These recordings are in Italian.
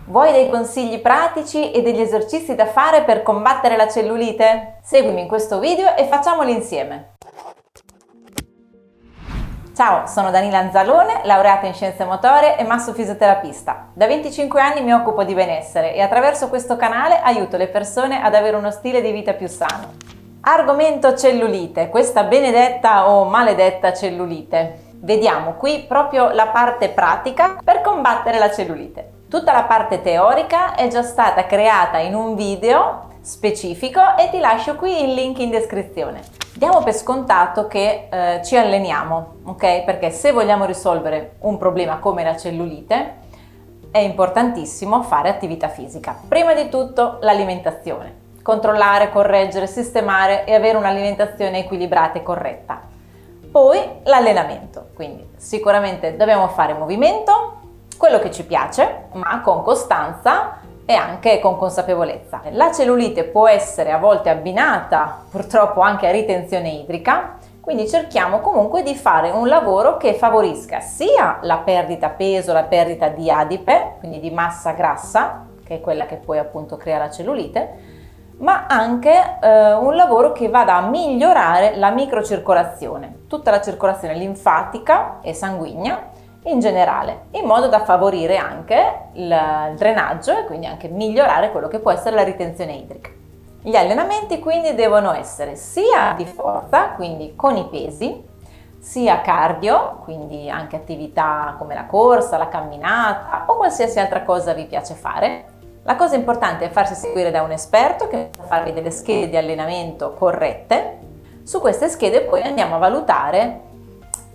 Vuoi dei consigli pratici e degli esercizi da fare per combattere la cellulite? Seguimi in questo video e facciamoli insieme! Ciao, sono Danila Anzalone, laureata in scienze motorie e massofisioterapista. Da 25 anni mi occupo di benessere e attraverso questo canale aiuto le persone ad avere uno stile di vita più sano. Argomento cellulite, questa benedetta o maledetta cellulite. Vediamo qui proprio la parte pratica per combattere la cellulite. Tutta la parte teorica è già stata creata in un video specifico e ti lascio qui il link in descrizione. Diamo per scontato che ci alleniamo, ok? Perché se vogliamo risolvere un problema come la cellulite è importantissimo fare attività fisica. Prima di tutto l'alimentazione. Controllare, correggere, sistemare e avere un'alimentazione equilibrata e corretta. Poi l'allenamento, quindi sicuramente dobbiamo fare movimento, quello che ci piace, ma con costanza e anche con consapevolezza. La cellulite può essere a volte abbinata purtroppo anche a ritenzione idrica, quindi cerchiamo comunque di fare un lavoro che favorisca sia la perdita peso, la perdita di adipe, quindi di massa grassa, che è quella che poi appunto crea la cellulite, ma anche un lavoro che vada a migliorare la microcircolazione, tutta la circolazione linfatica e sanguigna in generale, in modo da favorire anche il drenaggio e quindi anche migliorare quello che può essere la ritenzione idrica. Gli allenamenti quindi devono essere sia di forza, quindi con i pesi, sia cardio, quindi anche attività come la corsa, la camminata o qualsiasi altra cosa vi piace fare. La cosa importante è farsi seguire da un esperto che può farvi delle schede di allenamento corrette. Su queste schede poi andiamo a valutare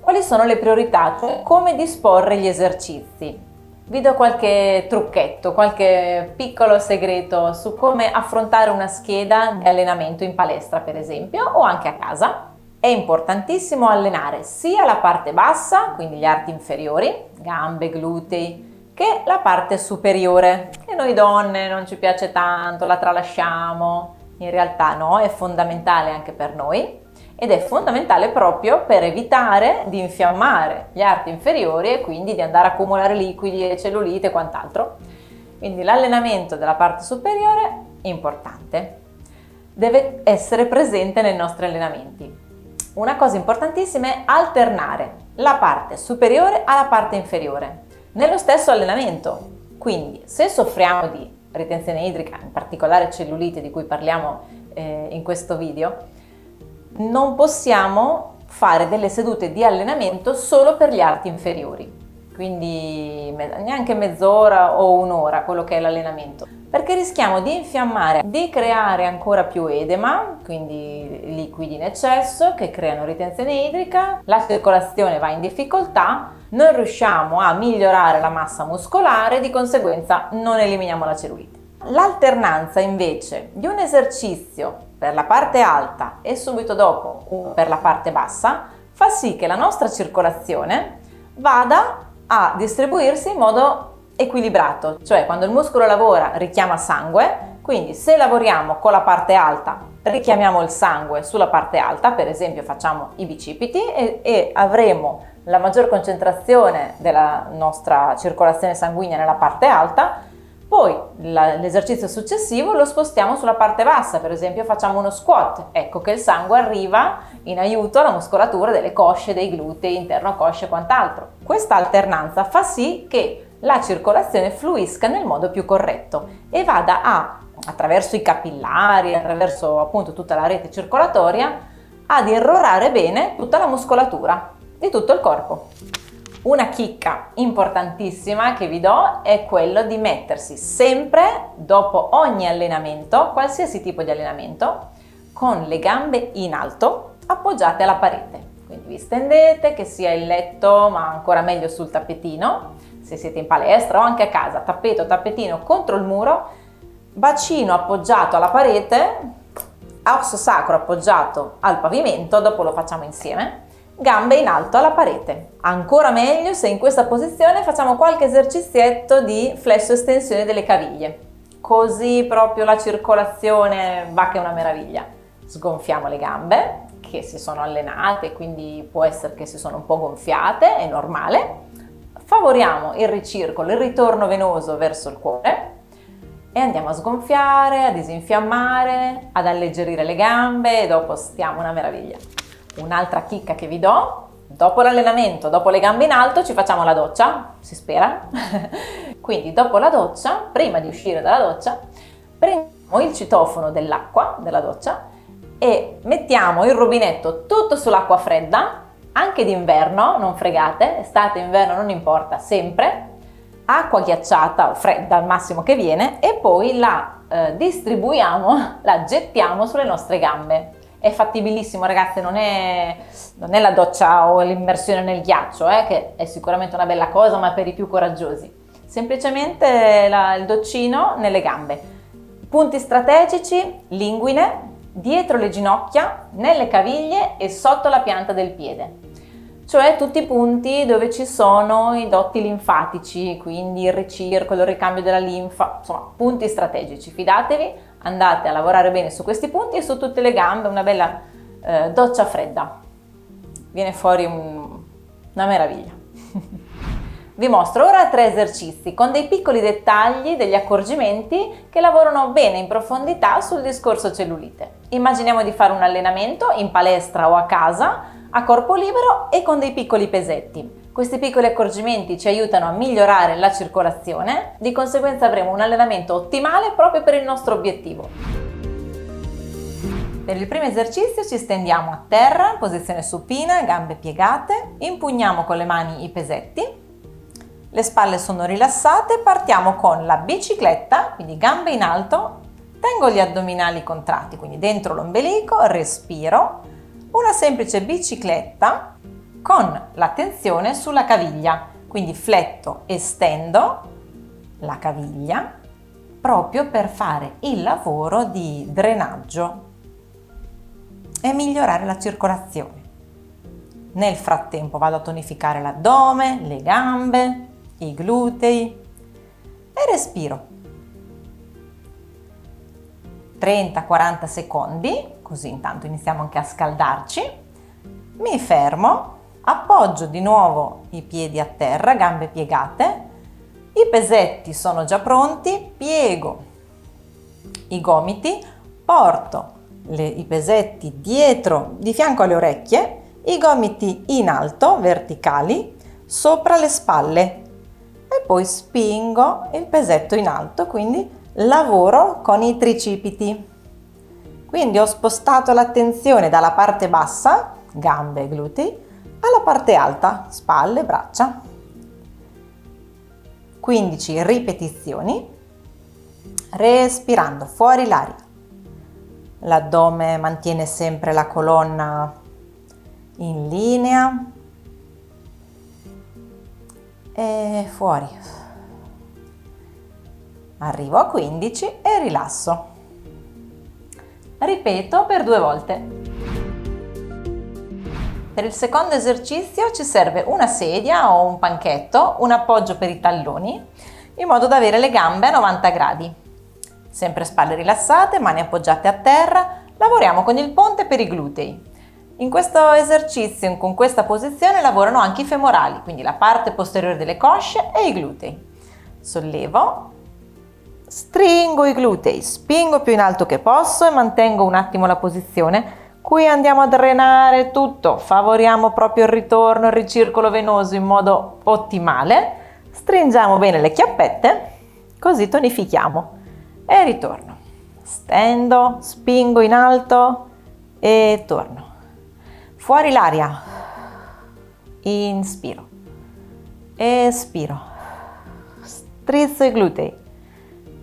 quali sono le priorità, cioè come disporre gli esercizi. Vi do qualche trucchetto, qualche piccolo segreto su come affrontare una scheda di allenamento in palestra, per esempio, o anche a casa. È importantissimo allenare sia la parte bassa, quindi gli arti inferiori, gambe, glutei, che la parte superiore, che noi donne non ci piace tanto, la tralasciamo. In realtà no, è fondamentale anche per noi. Ed è fondamentale proprio per evitare di infiammare gli arti inferiori e quindi di andare a accumulare liquidi e cellulite e quant'altro. Quindi l'allenamento della parte superiore è importante, deve essere presente nei nostri allenamenti. Una cosa importantissima è alternare la parte superiore alla parte inferiore nello stesso allenamento. Quindi se soffriamo di ritenzione idrica, in particolare cellulite di cui parliamo in questo video, non possiamo fare delle sedute di allenamento solo per gli arti inferiori, quindi neanche mezz'ora o un'ora, quello che è l'allenamento, perché rischiamo di infiammare, di creare ancora più edema, quindi liquidi in eccesso che creano ritenzione idrica, la circolazione va in difficoltà, non riusciamo a migliorare la massa muscolare, di conseguenza non eliminiamo la cellulite. L'alternanza invece di un esercizio per la parte alta e subito dopo per la parte bassa fa sì che la nostra circolazione vada a distribuirsi in modo equilibrato, cioè quando il muscolo lavora richiama sangue, quindi se lavoriamo con la parte alta richiamiamo il sangue sulla parte alta, per esempio facciamo i bicipiti e avremo la maggior concentrazione della nostra circolazione sanguigna nella parte alta. Poi l'esercizio successivo lo spostiamo sulla parte bassa, per esempio facciamo uno squat, ecco che il sangue arriva in aiuto alla muscolatura delle cosce, dei glutei, interno cosce e quant'altro. Questa alternanza fa sì che la circolazione fluisca nel modo più corretto e vada attraverso i capillari, attraverso appunto tutta la rete circolatoria, ad irrorare bene tutta la muscolatura di tutto il corpo. Una chicca importantissima che vi do è quello di mettersi sempre dopo ogni allenamento, qualsiasi tipo di allenamento, con le gambe in alto appoggiate alla parete. Quindi vi stendete, che sia il letto, ma ancora meglio sul tappetino, se siete in palestra o anche a casa, tappeto, tappetino contro il muro, bacino appoggiato alla parete, osso sacro appoggiato al pavimento, dopo lo facciamo insieme, gambe in alto alla parete. Ancora meglio se in questa posizione facciamo qualche esercizietto di flesso estensione delle caviglie, così proprio la circolazione va che è una meraviglia. Sgonfiamo le gambe che si sono allenate, quindi può essere che si sono un po' gonfiate, è normale. favoriamo il ricircolo, il ritorno venoso verso il cuore e andiamo a sgonfiare, a disinfiammare, ad alleggerire le gambe e dopo stiamo una meraviglia. Un'altra chicca che vi do: dopo l'allenamento, dopo le gambe in alto, ci facciamo la doccia, si spera. Quindi dopo la doccia, prima di uscire dalla doccia, prendiamo il citofono dell'acqua, della doccia, e mettiamo il rubinetto tutto sull'acqua fredda, anche d'inverno, non fregate, estate, inverno, non importa, sempre, acqua ghiacciata o fredda al massimo che viene, e poi la distribuiamo, la gettiamo sulle nostre gambe. È fattibilissimo, ragazze, non è la doccia o l'immersione nel ghiaccio, che è sicuramente una bella cosa, ma per i più coraggiosi. Semplicemente il doccino nelle gambe. Punti strategici: l'inguine, dietro le ginocchia, nelle caviglie e sotto la pianta del piede. Cioè tutti i punti dove ci sono i dotti linfatici, quindi il ricircolo, il ricambio della linfa, insomma punti strategici. Fidatevi, andate a lavorare bene su questi punti e su tutte le gambe, una bella doccia fredda. Viene fuori una meraviglia. Vi mostro ora 3 esercizi con dei piccoli dettagli, degli accorgimenti che lavorano bene in profondità sul discorso cellulite. Immaginiamo di fare un allenamento in palestra o a casa, a corpo libero e con dei piccoli pesetti. Questi piccoli accorgimenti ci aiutano a migliorare la circolazione, di conseguenza avremo un allenamento ottimale proprio per il nostro obiettivo. Per il primo esercizio ci stendiamo a terra, posizione supina, gambe piegate, impugniamo con le mani i pesetti, le spalle sono rilassate, partiamo con la bicicletta, quindi gambe in alto, tengo gli addominali contratti, quindi dentro l'ombelico, respiro, una semplice bicicletta con la tensione sulla caviglia, quindi fletto e stendo la caviglia proprio per fare il lavoro di drenaggio e migliorare la circolazione. Nel frattempo vado a tonificare l'addome, le gambe, i glutei e respiro 30-40 secondi, così intanto iniziamo anche a scaldarci. Mi fermo, appoggio di nuovo i piedi a terra, gambe piegate, i pesetti sono già pronti, piego i gomiti, porto i pesetti dietro, di fianco alle orecchie, i gomiti in alto, verticali, sopra le spalle e poi spingo il pesetto in alto, quindi lavoro con i tricipiti. Quindi ho spostato l'attenzione dalla parte bassa, gambe e glutei, alla parte alta, spalle, braccia. 15 ripetizioni, respirando fuori l'aria. L'addome mantiene sempre la colonna in linea e fuori. Arrivo a 15 e rilasso. Ripeto per 2 volte. Per il secondo esercizio ci serve una sedia o un panchetto, un appoggio per i talloni, in modo da avere le gambe a 90 gradi. Sempre spalle rilassate, mani appoggiate a terra, lavoriamo con il ponte per i glutei. In questo esercizio, con questa posizione, lavorano anche i femorali, quindi la parte posteriore delle cosce e i glutei. Sollevo, stringo i glutei, spingo più in alto che posso e mantengo un attimo la posizione. Qui andiamo a drenare tutto, favoriamo proprio il ritorno, il ricircolo venoso in modo ottimale. Stringiamo bene le chiappette, così tonifichiamo e ritorno. Stendo, spingo in alto e torno. Fuori l'aria, inspiro, espiro, strizzo i glutei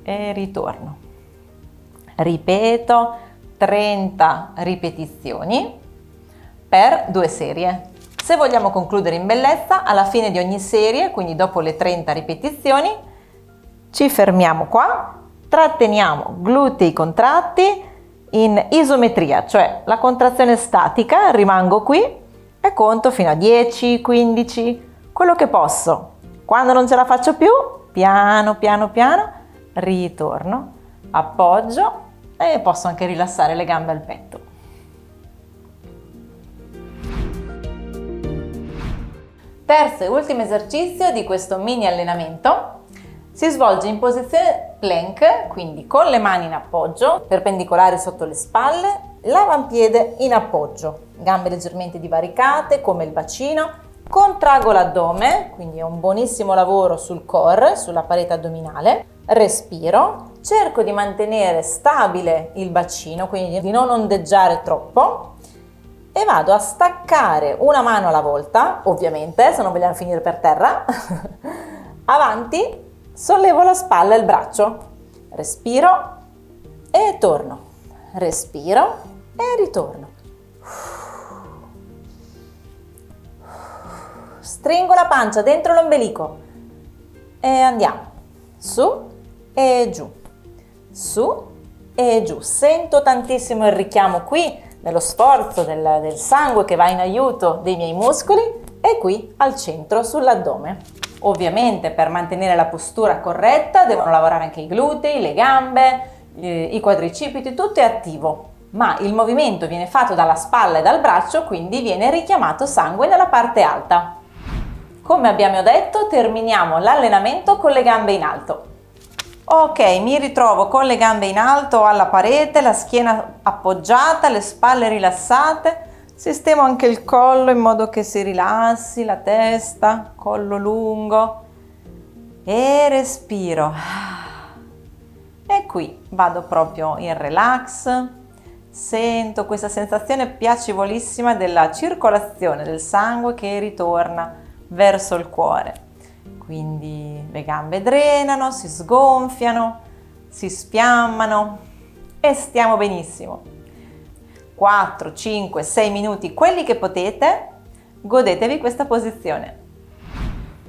e ritorno. Ripeto 30 ripetizioni per 2 serie. Se vogliamo concludere in bellezza, alla fine di ogni serie, quindi dopo le 30 ripetizioni, ci fermiamo qua, tratteniamo glutei contratti in isometria, cioè la contrazione statica, rimango qui e conto fino a 10, 15, quello che posso. Quando non ce la faccio più, piano piano piano, ritorno, appoggio e posso anche rilassare le gambe al petto. Terzo e ultimo esercizio di questo mini allenamento si svolge in posizione plank, quindi con le mani in appoggio, perpendicolari sotto le spalle, l'avampiede in appoggio, gambe leggermente divaricate come il bacino, contraggo l'addome, quindi è un buonissimo lavoro sul core, sulla parete addominale, respiro, cerco di mantenere stabile il bacino, quindi di non ondeggiare troppo, e vado a staccare una mano alla volta, ovviamente, se non vogliamo finire per terra, avanti, sollevo la spalla e il braccio, respiro e torno, respiro e ritorno. Stringo la pancia dentro l'ombelico e andiamo su e giù, su e giù. Sento tantissimo il richiamo qui nello sforzo del sangue che va in aiuto dei miei muscoli e qui al centro sull'addome. Ovviamente per mantenere la postura corretta devono lavorare anche i glutei, le gambe, i quadricipiti, tutto è attivo, ma il movimento viene fatto dalla spalla e dal braccio, quindi viene richiamato sangue nella parte alta. Come abbiamo detto, terminiamo l'allenamento con le gambe in alto. Ok, mi ritrovo con le gambe in alto alla parete, la schiena appoggiata, le spalle rilassate. Sistemo anche il collo in modo che si rilassi, la testa, collo lungo. E respiro. E qui vado proprio in relax. Sento questa sensazione piacevolissima della circolazione del sangue che ritorna verso il cuore. Quindi le gambe drenano, si sgonfiano, si spiammano e stiamo benissimo. 4, 5, 6 minuti, quelli che potete, godetevi questa posizione.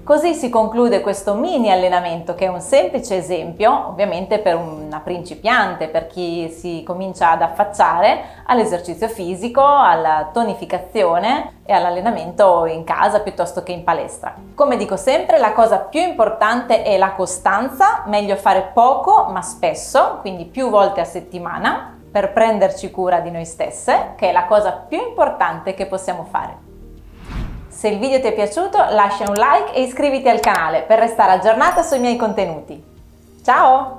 Così si conclude questo mini allenamento che è un semplice esempio, ovviamente per una principiante, per chi si comincia ad affacciare all'esercizio fisico, alla tonificazione e all'allenamento in casa piuttosto che in palestra. Come dico sempre, la cosa più importante è la costanza, meglio fare poco ma spesso, quindi più volte a settimana, per prenderci cura di noi stesse, che è la cosa più importante che possiamo fare. Se il video ti è piaciuto, lascia un like e iscriviti al canale per restare aggiornata sui miei contenuti. Ciao!